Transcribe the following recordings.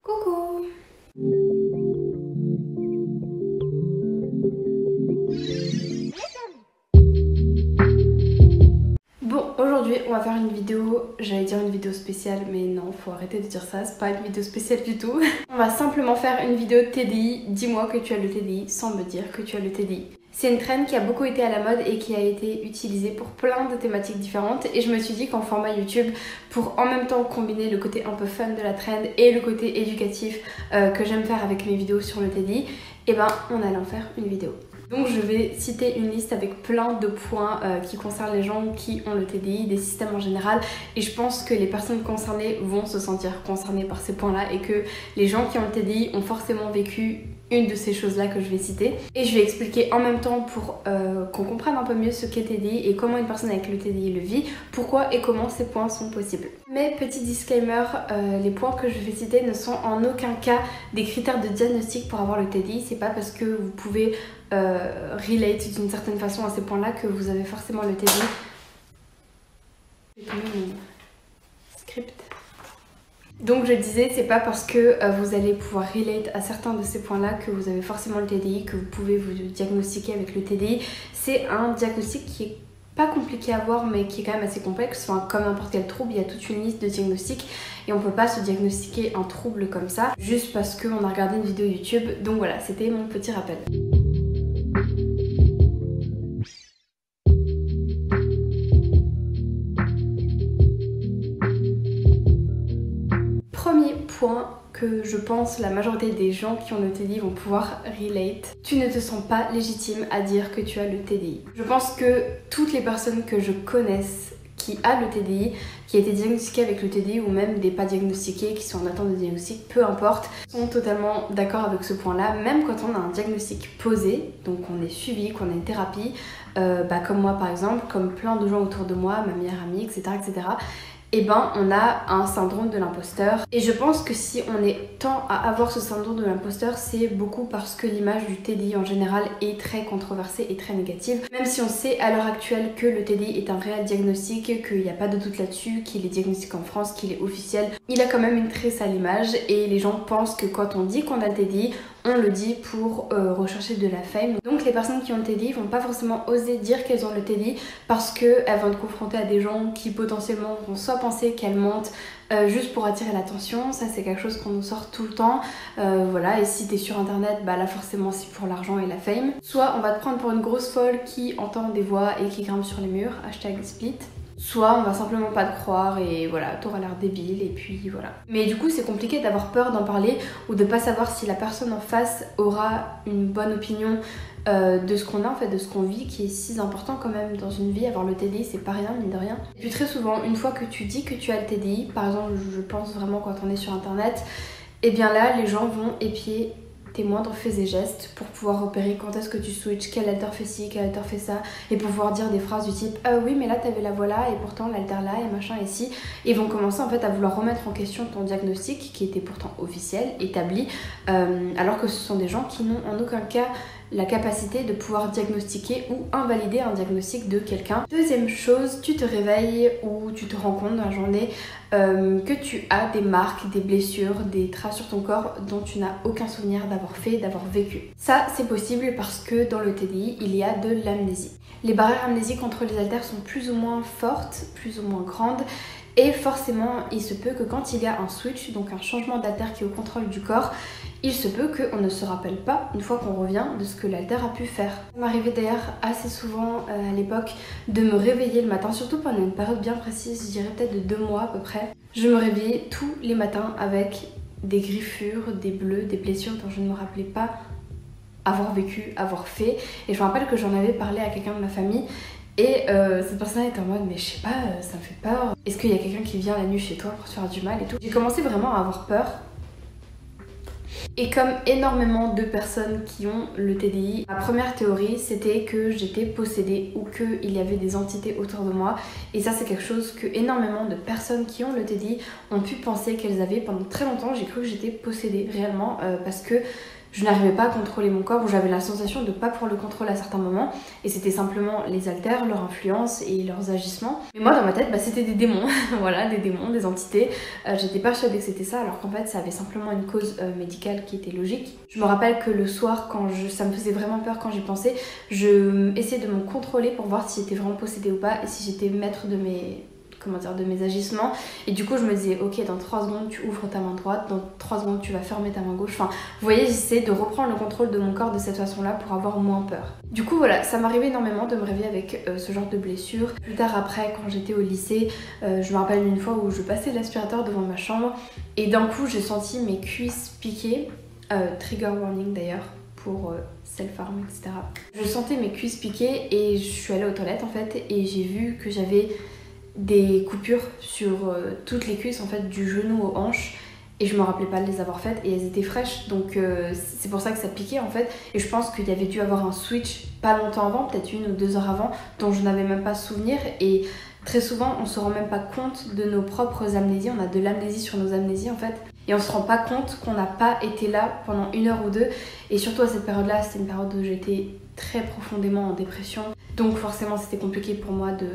Coucou! Bon, aujourd'hui on va faire une vidéo, j'allais dire une vidéo spéciale, mais non, faut arrêter de dire ça, c'est pas une vidéo spéciale du tout. On va simplement faire une vidéo TDI, dis-moi que tu as le TDI sans me dire que tu as le TDI. C'est une trend qui a beaucoup été à la mode et qui a été utilisée pour plein de thématiques différentes et je me suis dit qu'en format YouTube, pour en même temps combiner le côté un peu fun de la trend et le côté éducatif que j'aime faire avec mes vidéos sur le TDI, et ben on allait en faire une vidéo. Donc je vais citer une liste avec plein de points qui concernent les gens qui ont le TDI, des systèmes en général, et je pense que les personnes concernées vont se sentir concernées par ces points-là et que les gens qui ont le TDI ont forcément vécu une de ces choses-là que je vais citer. Et je vais expliquer en même temps pour qu'on comprenne un peu mieux ce qu'est TDI et comment une personne avec le TDI le vit, pourquoi et comment ces points sont possibles. Mais petit disclaimer, les points que je vais citer ne sont en aucun cas des critères de diagnostic pour avoir le TDI. C'est pas parce que vous pouvez relate d'une certaine façon à ces points-là que vous avez forcément le TDI. Je vais tomber mon script. Donc je disais, c'est pas parce que vous allez pouvoir relate à certains de ces points-là que vous avez forcément le TDI, que vous pouvez vous diagnostiquer avec le TDI. C'est un diagnostic qui est pas compliqué à avoir mais qui est quand même assez complexe. Enfin, comme n'importe quel trouble, il y a toute une liste de diagnostics et on peut pas se diagnostiquer un trouble comme ça juste parce qu'on a regardé une vidéo YouTube. Donc voilà, c'était mon petit rappel. Premier point que je pense la majorité des gens qui ont le TDI vont pouvoir relate. Tu ne te sens pas légitime à dire que tu as le TDI. Je pense que toutes les personnes que je connaisse qui a le TDI, qui a été diagnostiquées avec le TDI ou même des pas diagnostiqués qui sont en attente de diagnostic, peu importe, sont totalement d'accord avec ce point-là. Même quand on a un diagnostic posé, donc on est suivi, qu'on a une thérapie, comme moi par exemple, comme plein de gens autour de moi, ma meilleure amie, etc. etc. et ben on a un syndrome de l'imposteur. Et je pense que si on est tant à avoir ce syndrome de l'imposteur, c'est beaucoup parce que l'image du TDI en général est très controversée et très négative. Même si on sait à l'heure actuelle que le TDI est un réel diagnostic, qu'il n'y a pas de doute là-dessus, qu'il est diagnostiqué en France, qu'il est officiel, il a quand même une très sale image et les gens pensent que quand on dit qu'on a le TDI, on le dit pour rechercher de la fame. Donc les personnes qui ont le TDI vont pas forcément oser dire qu'elles ont le TDI parce qu'elles vont être confrontées à des gens qui potentiellement vont soit penser qu'elles mentent juste pour attirer l'attention. Ça c'est quelque chose qu'on nous sort tout le temps. Voilà, et si t'es sur internet, bah là forcément c'est pour l'argent et la fame. Soit on va te prendre pour une grosse folle qui entend des voix et qui grimpe sur les murs, hashtag split. Soit on va simplement pas te croire et voilà, t'auras l'air débile et puis voilà. Mais du coup c'est compliqué d'avoir peur d'en parler ou de pas savoir si la personne en face aura une bonne opinion de ce qu'on a en fait, de ce qu'on vit, qui est si important quand même dans une vie. Avoir le TDI c'est pas rien, mine de rien. Et puis très souvent, une fois que tu dis que tu as le TDI, par exemple je pense vraiment quand on est sur internet, et bien là les gens vont épier tes moindres faits et gestes pour pouvoir repérer quand est-ce que tu switches, quel alter fait ci, quel alter fait ça, et pouvoir dire des phrases du type oui mais là t'avais la voix là et pourtant l'alter là et machin et ci, et vont commencer en fait à vouloir remettre en question ton diagnostic qui était pourtant officiel, établi, alors que ce sont des gens qui n'ont en aucun cas la capacité de pouvoir diagnostiquer ou invalider un diagnostic de quelqu'un. Deuxième chose, tu te réveilles ou tu te rends compte dans la journée que tu as des marques, des blessures, des traces sur ton corps dont tu n'as aucun souvenir d'avoir fait, d'avoir vécu. Ça, c'est possible parce que dans le TDI, il y a de l'amnésie. Les barrières amnésiques entre les haltères sont plus ou moins fortes, plus ou moins grandes. Et forcément, il se peut que quand il y a un switch, donc un changement d'haltère qui est au contrôle du corps, il se peut qu'on ne se rappelle pas, une fois qu'on revient, de ce que l'haltère a pu faire. Ça m'arrivait d'ailleurs assez souvent à l'époque de me réveiller le matin, surtout pendant une période bien précise, je dirais peut-être de 2 mois à peu près. Je me réveillais tous les matins avec des griffures, des bleus, des blessures dont je ne me rappelais pas avoir vécu, avoir fait. Et je me rappelle que j'en avais parlé à quelqu'un de ma famille. Et cette personne était en mode mais je sais pas, ça me fait peur. Est-ce qu'il y a quelqu'un qui vient la nuit chez toi pour te faire du mal et tout. J'ai commencé vraiment à avoir peur. Et comme énormément de personnes qui ont le TDI, ma première théorie c'était que j'étais possédée ou qu'il y avait des entités autour de moi. Et ça c'est quelque chose que énormément de personnes qui ont le TDI ont pu penser qu'elles avaient pendant très longtemps. J'ai cru que j'étais possédée réellement parce que je n'arrivais pas à contrôler mon corps, ou j'avais la sensation de ne pas pouvoir le contrôler à certains moments, et c'était simplement les haltères, leur influence et leurs agissements. Mais moi dans ma tête, c'était des démons, voilà, des démons, des entités. J'étais persuadée que c'était ça, alors qu'en fait ça avait simplement une cause médicale qui était logique. Je me rappelle que le soir, ça me faisait vraiment peur quand j'y pensais, je essayais de me contrôler pour voir si j'étais vraiment possédée ou pas, et si j'étais maître de mes agissements, et du coup je me disais ok, dans 3 secondes tu ouvres ta main droite, dans 3 secondes tu vas fermer ta main gauche, enfin vous voyez, j'essaie de reprendre le contrôle de mon corps de cette façon là pour avoir moins peur. Du coup voilà, ça m'arrivait énormément de me réveiller avec ce genre de blessure. Plus tard après, quand j'étais au lycée, je me rappelle une fois où je passais l'aspirateur devant ma chambre et d'un coup j'ai senti mes cuisses piquer, trigger warning d'ailleurs pour self-harm, etc. Je sentais mes cuisses piquer et je suis allée aux toilettes en fait, et j'ai vu que j'avais des coupures sur toutes les cuisses en fait, du genou aux hanches, et je me rappelais pas de les avoir faites et elles étaient fraîches, donc c'est pour ça que ça piquait en fait. Et je pense qu'il y avait dû avoir un switch pas longtemps avant, peut-être 1 ou 2 heures avant, dont je n'avais même pas souvenir. Et très souvent on se rend même pas compte de nos propres amnésies, on a de l'amnésie sur nos amnésies en fait, et on se rend pas compte qu'on n'a pas été là pendant 1 heure ou 2. Et surtout à cette période là, c'était une période où j'étais très profondément en dépression, donc forcément c'était compliqué pour moi de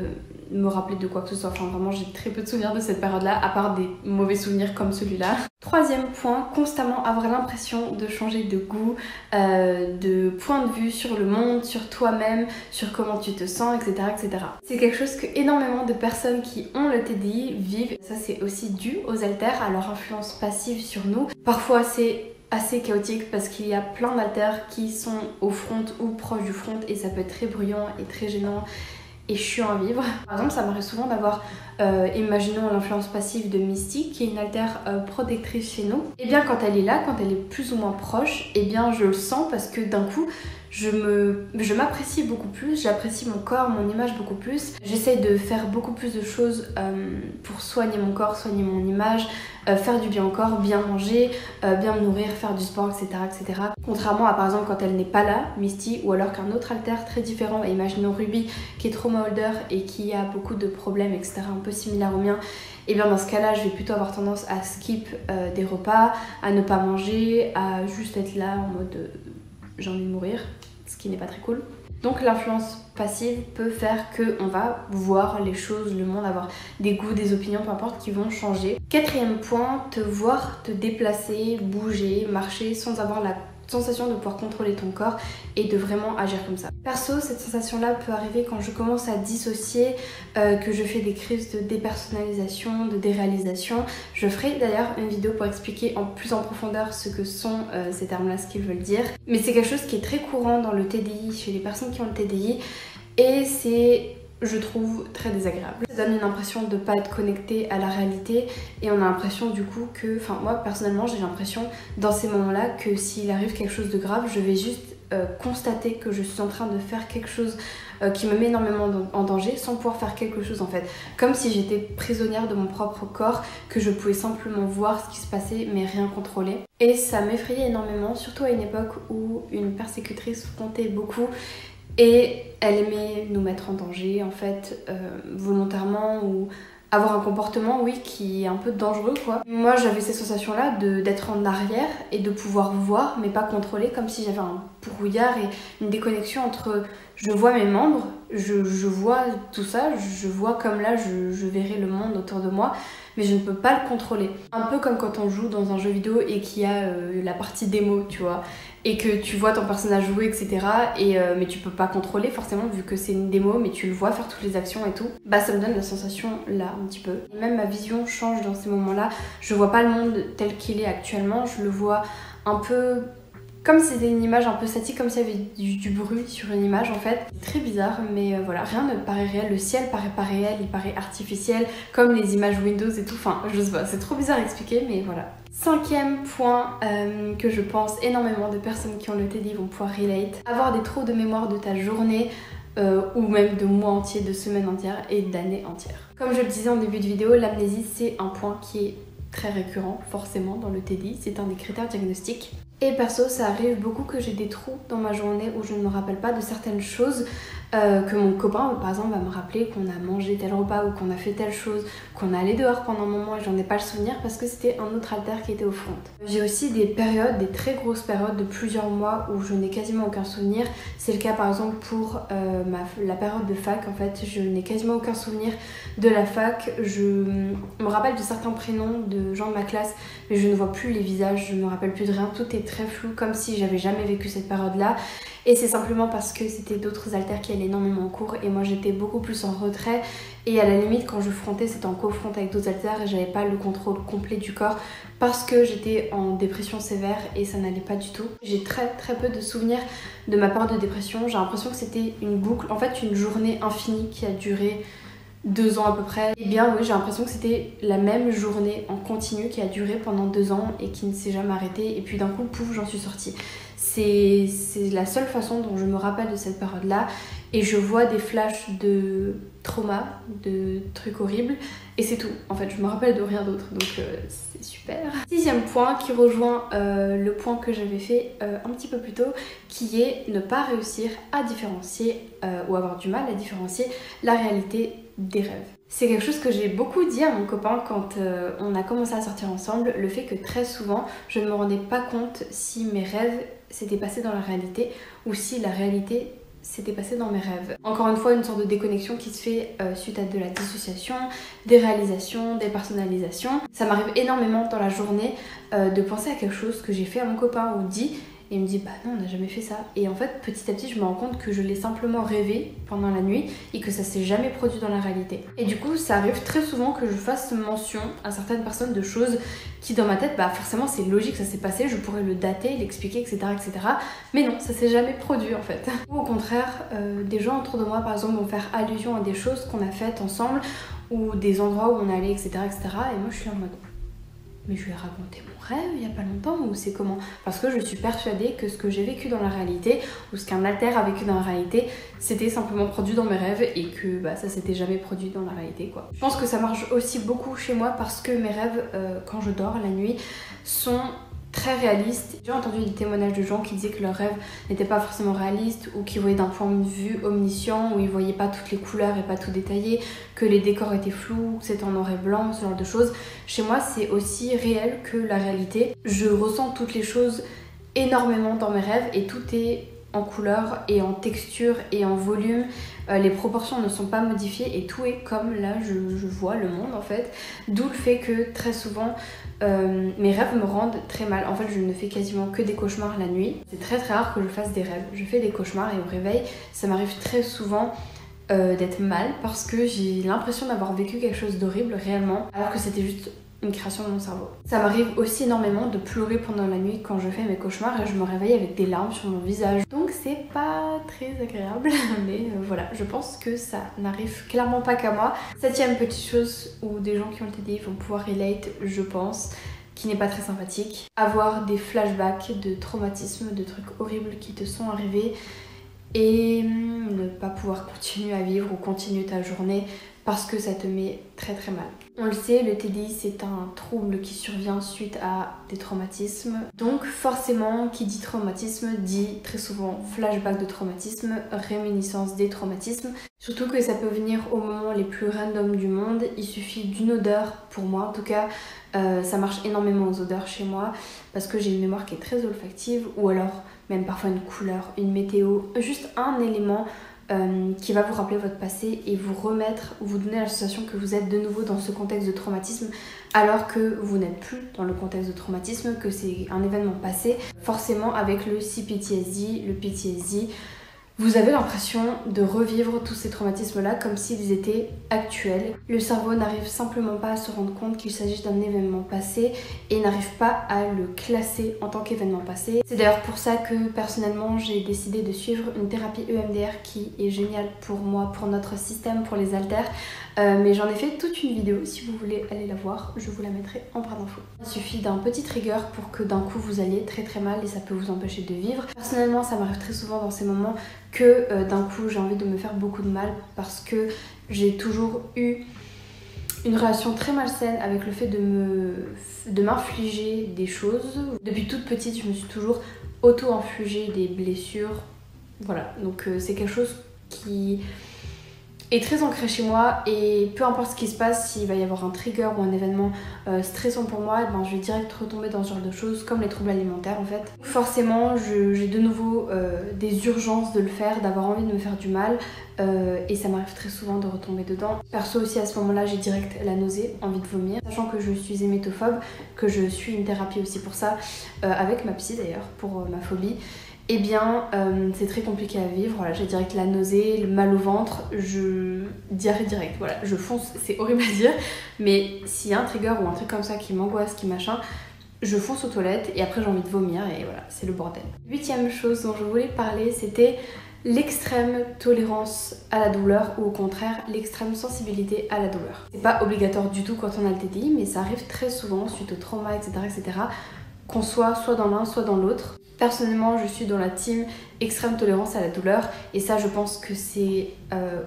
me rappeler de quoi que ce soit. Enfin vraiment j'ai très peu de souvenirs de cette période là, à part des mauvais souvenirs comme celui-là. 3e point, constamment avoir l'impression de changer de goût, de point de vue sur le monde, sur toi-même, sur comment tu te sens, etc. etc. C'est quelque chose que énormément de personnes qui ont le TDI vivent. Ça c'est aussi dû aux haltères, à leur influence passive sur nous. Parfois c'est assez chaotique parce qu'il y a plein d'haltères qui sont au front ou proche du front, et ça peut être très bruyant et très gênant et chiant à vivre. Par exemple, ça m'arrive souvent d'avoir, imaginons l'influence passive de Misty, qui est une haltère protectrice chez nous. Et bien quand elle est là, quand elle est plus ou moins proche, et bien je le sens parce que d'un coup, je m'apprécie beaucoup plus, j'apprécie mon corps, mon image beaucoup plus. J'essaye de faire beaucoup plus de choses pour soigner mon corps, soigner mon image, faire du bien au corps, bien manger, bien me nourrir, faire du sport, etc. etc. Contrairement à par exemple quand elle n'est pas là, Misty, ou alors qu'un autre haltère très différent, imaginons Ruby, qui est trauma holder et qui a beaucoup de problèmes, etc., un peu similaire au mien, et bien dans ce cas-là, je vais plutôt avoir tendance à skip des repas, à ne pas manger, à juste être là en mode j'ai envie de mourir, ce qui n'est pas très cool. Donc l'influence passive peut faire qu'on va voir les choses, le monde, avoir des goûts, des opinions, peu importe, qui vont changer. 4e point, te voir te déplacer, bouger, marcher sans avoir la sensation de pouvoir contrôler ton corps et de vraiment agir comme ça. Perso, cette sensation-là peut arriver quand je commence à dissocier, que je fais des crises de dépersonnalisation, de déréalisation. Je ferai d'ailleurs une vidéo pour expliquer plus en profondeur ce que sont ces termes-là, ce qu'ils veulent dire. Mais c'est quelque chose qui est très courant dans le TDI, chez les personnes qui ont le TDI, et c'est, je trouve, très désagréable. Ça donne une impression de ne pas être connecté à la réalité, et on a l'impression du coup que, enfin moi personnellement j'ai l'impression dans ces moments-là que s'il arrive quelque chose de grave, je vais juste constater que je suis en train de faire quelque chose qui me met énormément en danger sans pouvoir faire quelque chose en fait. Comme si j'étais prisonnière de mon propre corps, que je pouvais simplement voir ce qui se passait mais rien contrôler. Et ça m'effrayait énormément, surtout à une époque où une persécutrice comptait beaucoup. Et elle aimait nous mettre en danger en fait, volontairement, ou avoir un comportement, oui, qui est un peu dangereux quoi. Moi j'avais ces sensations là d'être en arrière et de pouvoir voir mais pas contrôler, comme si j'avais un brouillard et une déconnexion entre je vois mes membres, je vois tout ça, je vois comme là je verrai le monde autour de moi, mais je ne peux pas le contrôler. Un peu comme quand on joue dans un jeu vidéo et qu'il y a la partie démo, tu vois, et que tu vois ton personnage jouer, etc. Mais tu peux pas contrôler forcément vu que c'est une démo, mais tu le vois faire toutes les actions et tout. Bah ça me donne la sensation là un petit peu. Même ma vision change dans ces moments-là. Je vois pas le monde tel qu'il est actuellement, je le vois un peu comme si c'était une image un peu statique, comme s'il y avait du bruit sur une image en fait. C'est très bizarre, mais voilà, rien ne paraît réel. Le ciel paraît pas réel, il paraît artificiel, comme les images Windows et tout. Enfin, je sais pas, c'est trop bizarre à expliquer, mais voilà. 5e point que je pense énormément de personnes qui ont le TDI vont pouvoir relate. Avoir des trous de mémoire de ta journée, ou même de mois entiers, de semaines entières et d'années entières. Comme je le disais en début de vidéo, l'amnésie c'est un point qui est très récurrent forcément dans le TDI, c'est un des critères diagnostiques. Et perso, ça arrive beaucoup que j'ai des trous dans ma journée où je ne me rappelle pas de certaines choses, que mon copain par exemple va me rappeler qu'on a mangé tel repas ou qu'on a fait telle chose, qu'on est allé dehors pendant un moment et j'en ai pas le souvenir parce que c'était un autre haltère qui était au front. J'ai aussi des périodes, des très grosses périodes de plusieurs mois où je n'ai quasiment aucun souvenir. C'est le cas par exemple pour la période de fac. En fait, je n'ai quasiment aucun souvenir de la fac. Je me rappelle de certains prénoms de gens de ma classe, mais je ne vois plus les visages, je ne me rappelle plus de rien. Tout est très flou, comme si j'avais jamais vécu cette période-là. Et c'est simplement parce que c'était d'autres haltères qui allaient énormément en cours et moi j'étais beaucoup plus en retrait. Et à la limite, quand je frontais, c'était en co-front avec d'autres haltères et j'avais pas le contrôle complet du corps parce que j'étais en dépression sévère et ça n'allait pas du tout. J'ai très peu de souvenirs de ma période de dépression. J'ai l'impression que c'était une boucle, en fait une journée infinie qui a duré 2 ans à peu près. Et bien oui, j'ai l'impression que c'était la même journée en continu qui a duré pendant 2 ans et qui ne s'est jamais arrêtée. Et puis d'un coup, pouf, j'en suis sortie. C'est la seule façon dont je me rappelle de cette période-là. Et je vois des flashs de trauma, de trucs horribles. Et c'est tout. En fait, je me rappelle de rien d'autre. Donc c'est super. 6e point qui rejoint le point que j'avais fait un petit peu plus tôt, qui est ne pas réussir à différencier ou avoir du mal à différencier la réalité des rêves. C'est quelque chose que j'ai beaucoup dit à mon copain quand on a commencé à sortir ensemble, le fait que très souvent je ne me rendais pas compte si mes rêves s'étaient passés dans la réalité ou si la réalité s'était passée dans mes rêves. Encore une fois, une sorte de déconnexion qui se fait suite à de la dissociation, des réalisations, des personnalisations. Ça m'arrive énormément dans la journée de penser à quelque chose que j'ai fait à mon copain ou dit. Et il me dit bah non, on n'a jamais fait ça. Et en fait, petit à petit, je me rends compte que je l'ai simplement rêvé pendant la nuit et que ça s'est jamais produit dans la réalité. Et du coup, ça arrive très souvent que je fasse mention à certaines personnes de choses qui dans ma tête, bah forcément c'est logique, ça s'est passé, je pourrais le dater, l'expliquer, etc., etc. Mais non, ça s'est jamais produit en fait. Ou au contraire, des gens autour de moi par exemple vont faire allusion à des choses qu'on a faites ensemble ou des endroits où on est allé, etc., etc. Et moi je suis en mode mais je lui ai raconté mon rêve il y a pas longtemps ou c'est comment? Parce que je suis persuadée que ce que j'ai vécu dans la réalité ou ce qu'un haltère a vécu dans la réalité c'était simplement produit dans mes rêves et que bah, ça s'était jamais produit dans la réalité quoi. Je pense que ça marche aussi beaucoup chez moi parce que mes rêves quand je dors la nuit sont très réaliste. J'ai entendu des témoignages de gens qui disaient que leurs rêves n'étaient pas forcément réalistes ou qui voyaient d'un point de vue omniscient, où ils voyaient pas toutes les couleurs et pas tout détaillé, que les décors étaient flous, que c'était en noir et blanc, ce genre de choses. Chez moi, c'est aussi réel que la réalité. Je ressens toutes les choses énormément dans mes rêves et tout est en couleur et en texture et en volume. Les proportions ne sont pas modifiées et tout est comme là je vois le monde en fait. D'où le fait que très souvent mes rêves me rendent très mal. En fait je ne fais quasiment que des cauchemars la nuit. C'est très rare que je fasse des rêves. Je fais des cauchemars et au réveil ça m'arrive très souvent d'être mal parce que j'ai l'impression d'avoir vécu quelque chose d'horrible réellement alors que c'était juste une création de mon cerveau. Ça m'arrive aussi énormément de pleurer pendant la nuit quand je fais mes cauchemars et je me réveille avec des larmes sur mon visage. Donc c'est pas très agréable, mais voilà, je pense que ça n'arrive clairement pas qu'à moi. 7e petite chose où des gens qui ont le TDI vont pouvoir relate, je pense, qui n'est pas très sympathique. Avoir des flashbacks de traumatismes, de trucs horribles qui te sont arrivés et ne pas pouvoir continuer à vivre ou continuer ta journée parce que ça te met très mal. On le sait, le TDI c'est un trouble qui survient suite à des traumatismes. Donc forcément, qui dit traumatisme dit très souvent flashback de traumatisme, réminiscence des traumatismes. Surtout que ça peut venir au moment les plus random du monde. Il suffit d'une odeur, pour moi en tout cas, ça marche énormément aux odeurs chez moi parce que j'ai une mémoire qui est très olfactive ou alors même parfois une couleur, une météo, juste un élément qui va vous rappeler votre passé et vous remettre, vous donner la sensation que vous êtes de nouveau dans ce contexte de traumatisme alors que vous n'êtes plus dans le contexte de traumatisme, que c'est un événement passé. Forcément avec le CPTSD, le PTSD, vous avez l'impression de revivre tous ces traumatismes-là comme s'ils étaient actuels. Le cerveau n'arrive simplement pas à se rendre compte qu'il s'agit d'un événement passé et n'arrive pas à le classer en tant qu'événement passé. C'est d'ailleurs pour ça que personnellement j'ai décidé de suivre une thérapie EMDR qui est géniale pour moi, pour notre système, pour les haltères. Mais j'en ai fait toute une vidéo, si vous voulez aller la voir, je vous la mettrai en barre d'infos. Il suffit d'un petit trigger pour que d'un coup vous alliez très mal et ça peut vous empêcher de vivre. Personnellement ça m'arrive très souvent dans ces moments que d'un coup j'ai envie de me faire beaucoup de mal parce que j'ai toujours eu une relation très malsaine avec le fait de m'infliger des choses. Depuis toute petite, je me suis toujours auto-infligé des blessures. Voilà, donc c'est quelque chose qui est très ancré chez moi et peu importe ce qui se passe, s'il va y avoir un trigger ou un événement stressant pour moi, ben, je vais direct retomber dans ce genre de choses comme les troubles alimentaires en fait. Forcément j'ai de nouveau des urgences de le faire, d'avoir envie de me faire du mal et ça m'arrive très souvent de retomber dedans. Perso aussi à ce moment là j'ai direct la nausée, envie de vomir, sachant que je suis hémétophobe, que je suis une thérapie aussi pour ça, avec ma psy d'ailleurs pour ma phobie. Eh bien, c'est très compliqué à vivre. Voilà, j'ai direct la nausée, le mal au ventre, diarrhée direct. Voilà, je fonce, c'est horrible à dire, mais s'il y a un trigger ou un truc comme ça qui m'angoisse, qui machin, je fonce aux toilettes et après j'ai envie de vomir et voilà, c'est le bordel. 8e chose dont je voulais parler, c'était l'extrême tolérance à la douleur ou au contraire l'extrême sensibilité à la douleur. C'est pas obligatoire du tout quand on a le TDI, mais ça arrive très souvent suite au trauma, etc. qu'on soit dans l'un, soit dans l'autre. Personnellement, je suis dans la team extrême tolérance à la douleur et ça, je pense que c'est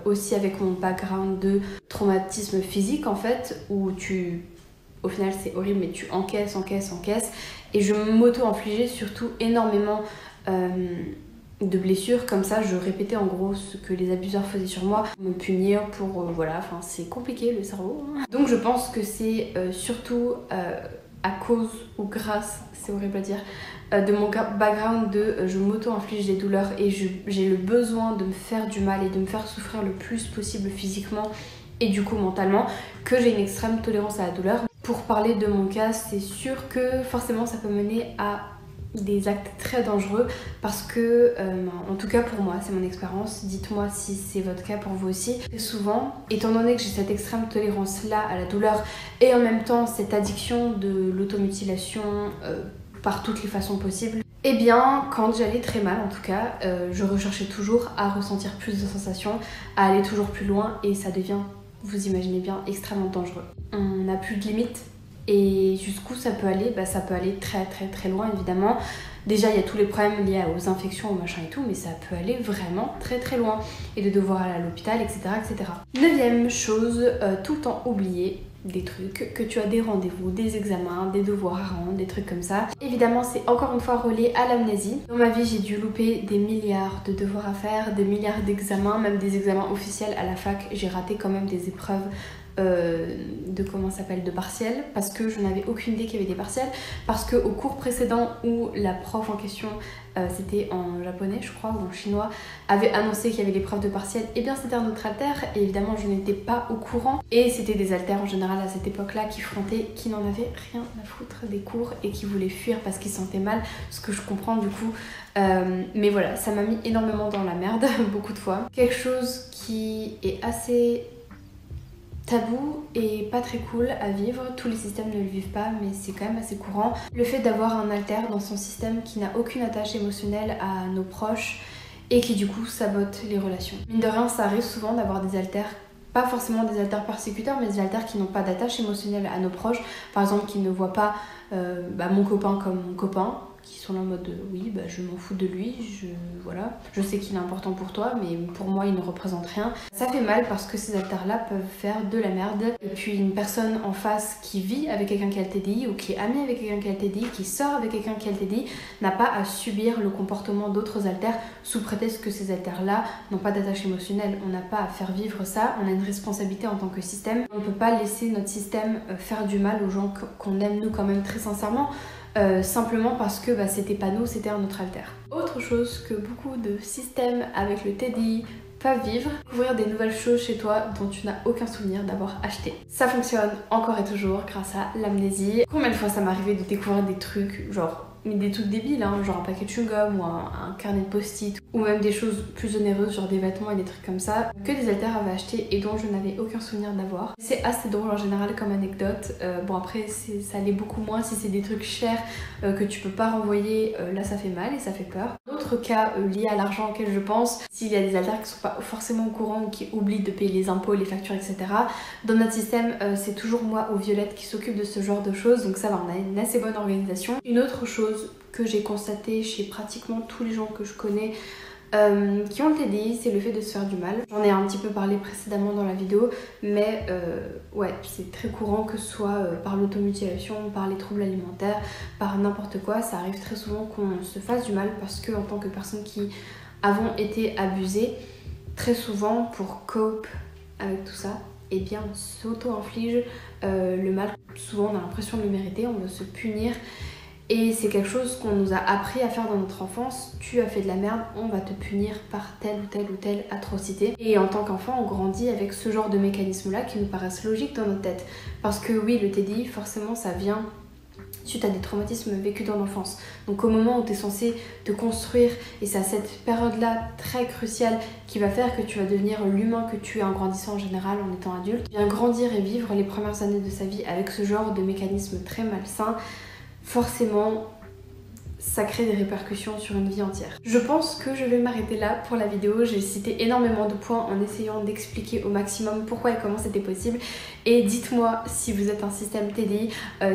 aussi avec mon background de traumatisme physique en fait, où au final c'est horrible, mais tu encaisses et je m'auto-infligeais surtout énormément de blessures. Comme ça, je répétais en gros ce que les abuseurs faisaient sur moi, me punir pour voilà, enfin c'est compliqué le cerveau. Donc je pense que c'est surtout à cause ou grâce, c'est horrible à dire, de mon background de je m'auto-inflige des douleurs et j'ai le besoin de me faire du mal et de me faire souffrir le plus possible physiquement et du coup mentalement, que j'ai une extrême tolérance à la douleur. Pour parler de mon cas, c'est sûr que forcément ça peut mener à des actes très dangereux parce que, en tout cas pour moi, c'est mon expérience, dites-moi si c'est votre cas pour vous aussi. Et souvent, étant donné que j'ai cette extrême tolérance là à la douleur et en même temps cette addiction de l'automutilation par toutes les façons possibles, et eh bien quand j'allais très mal en tout cas, je recherchais toujours à ressentir plus de sensations, à aller toujours plus loin et ça devient, vous imaginez bien, extrêmement dangereux. On n'a plus de limites. Et jusqu'où ça peut aller, bah, ça peut aller très loin évidemment. Déjà il y a tous les problèmes liés aux infections, au machin et tout, mais ça peut aller vraiment très loin. Et de devoir aller à l'hôpital, etc. 9e chose, tout le temps oublier des trucs, que tu as des rendez-vous, des examens, des devoirs à rendre, des trucs comme ça. Évidemment c'est encore une fois relié à l'amnésie. Dans ma vie j'ai dû louper des milliards de devoirs à faire, des milliards d'examens, même des examens officiels à la fac. J'ai raté quand même des épreuves de partiels parce que je n'avais aucune idée qu'il y avait des partiels, parce qu'au cours précédent où la prof en question, c'était en japonais je crois ou en chinois, avait annoncé qu'il y avait l'épreuve de partiel, et bien c'était un autre alter et évidemment je n'étais pas au courant et c'était des alters en général à cette époque là qui frontaient, qui n'en avaient rien à foutre des cours et qui voulaient fuir parce qu'ils se sentaient mal, ce que je comprends du coup, mais voilà, ça m'a mis énormément dans la merde beaucoup de fois. Quelque chose qui est assez tabou et pas très cool à vivre, tous les systèmes ne le vivent pas mais c'est quand même assez courant, le fait d'avoir un alter dans son système qui n'a aucune attache émotionnelle à nos proches et qui du coup sabote les relations. Mine de rien, ça arrive souvent d'avoir des alters, pas forcément des alters persécuteurs, mais des alters qui n'ont pas d'attache émotionnelle à nos proches, par exemple qui ne voient pas mon copain comme mon copain, qui sont là en mode oui bah je m'en fous de lui, voilà, je sais qu'il est important pour toi mais pour moi il ne représente rien. Ça fait mal parce que ces alters là peuvent faire de la merde et puis une personne en face qui vit avec quelqu'un qui a le TDI ou qui est amie avec quelqu'un qui a le TDI, qui sort avec quelqu'un qui a le TDI, n'a pas à subir le comportement d'autres alters sous prétexte que ces alters là n'ont pas d'attache émotionnelle. On n'a pas à faire vivre ça, on a une responsabilité en tant que système, on ne peut pas laisser notre système faire du mal aux gens qu'on aime nous quand même très sincèrement. Simplement parce que c'était pas nous, c'était un autre alter. Autre chose que beaucoup de systèmes avec le TDI peuvent vivre, découvrir des nouvelles choses chez toi dont tu n'as aucun souvenir d'avoir acheté. Ça fonctionne encore et toujours grâce à l'amnésie. Combien de fois ça m'est arrivé de découvrir des trucs genre mais des trucs débiles, hein, genre un paquet de chewing-gum ou un carnet de post-it, ou même des choses plus onéreuses, genre des vêtements et des trucs comme ça, que des alters avaient acheté et dont je n'avais aucun souvenir d'avoir. C'est assez drôle en général comme anecdote. Bon après ça l'est beaucoup moins si c'est des trucs chers que tu peux pas renvoyer, là ça fait mal et ça fait peur. D'autres cas liés à l'argent auxquels je pense, s'il y a des alters qui sont pas forcément au courant ou qui oublient de payer les impôts, les factures, etc. Dans notre système, c'est toujours moi ou Violette qui s'occupe de ce genre de choses, donc ça va, on a une assez bonne organisation. Une autre chose que j'ai constaté chez pratiquement tous les gens que je connais, qui ont le TDI, c'est le fait de se faire du mal. J'en ai un petit peu parlé précédemment dans la vidéo, mais ouais, c'est très courant que ce soit par l'automutilation, par les troubles alimentaires, par n'importe quoi. Ça arrive très souvent qu'on se fasse du mal parce que en tant que personne qui avons été abusées, très souvent pour cope avec tout ça, eh bien on s'auto-inflige le mal. Souvent on a l'impression de le mériter, on veut se punir. Et c'est quelque chose qu'on nous a appris à faire dans notre enfance. Tu as fait de la merde, on va te punir par telle ou telle atrocité. Et en tant qu'enfant, on grandit avec ce genre de mécanismes-là qui nous paraissent logiques dans notre tête. Parce que oui, le TDI, forcément, ça vient suite à des traumatismes vécus dans l'enfance. Donc au moment où tu es censé te construire, et c'est à cette période-là très cruciale qui va faire que tu vas devenir l'humain que tu es en grandissant en général, en étant adulte, bien grandir et vivre les premières années de sa vie avec ce genre de mécanisme très malsain, forcément ça crée des répercussions sur une vie entière. Je pense que je vais m'arrêter là pour la vidéo. J'ai cité énormément de points en essayant d'expliquer au maximum pourquoi et comment c'était possible. Et dites-moi si vous êtes un système TDI,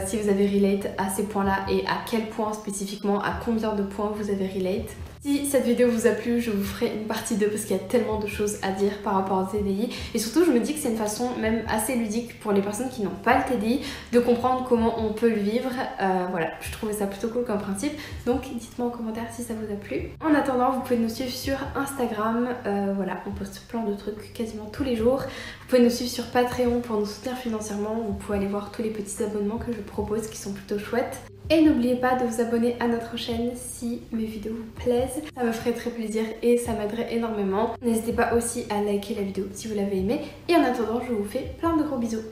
si vous avez relate à ces points-là et à quel point spécifiquement, à combien de points vous avez relate. Si cette vidéo vous a plu, je vous ferai une partie 2 parce qu'il y a tellement de choses à dire par rapport au TDI. Et surtout, je me dis que c'est une façon même assez ludique pour les personnes qui n'ont pas le TDI de comprendre comment on peut le vivre. Voilà, je trouvais ça plutôt cool comme principe. Donc dites-moi en commentaire si ça vous a plu. En attendant, vous pouvez nous suivre sur Instagram. Voilà, on poste plein de trucs quasiment tous les jours. Vous pouvez nous suivre sur Patreon pour nous soutenir financièrement. Vous pouvez aller voir tous les petits abonnements que je propose qui sont plutôt chouettes. Et n'oubliez pas de vous abonner à notre chaîne si mes vidéos vous plaisent. Ça me ferait très plaisir et ça m'aiderait énormément. N'hésitez pas aussi à liker la vidéo si vous l'avez aimée. Et en attendant, je vous fais plein de gros bisous.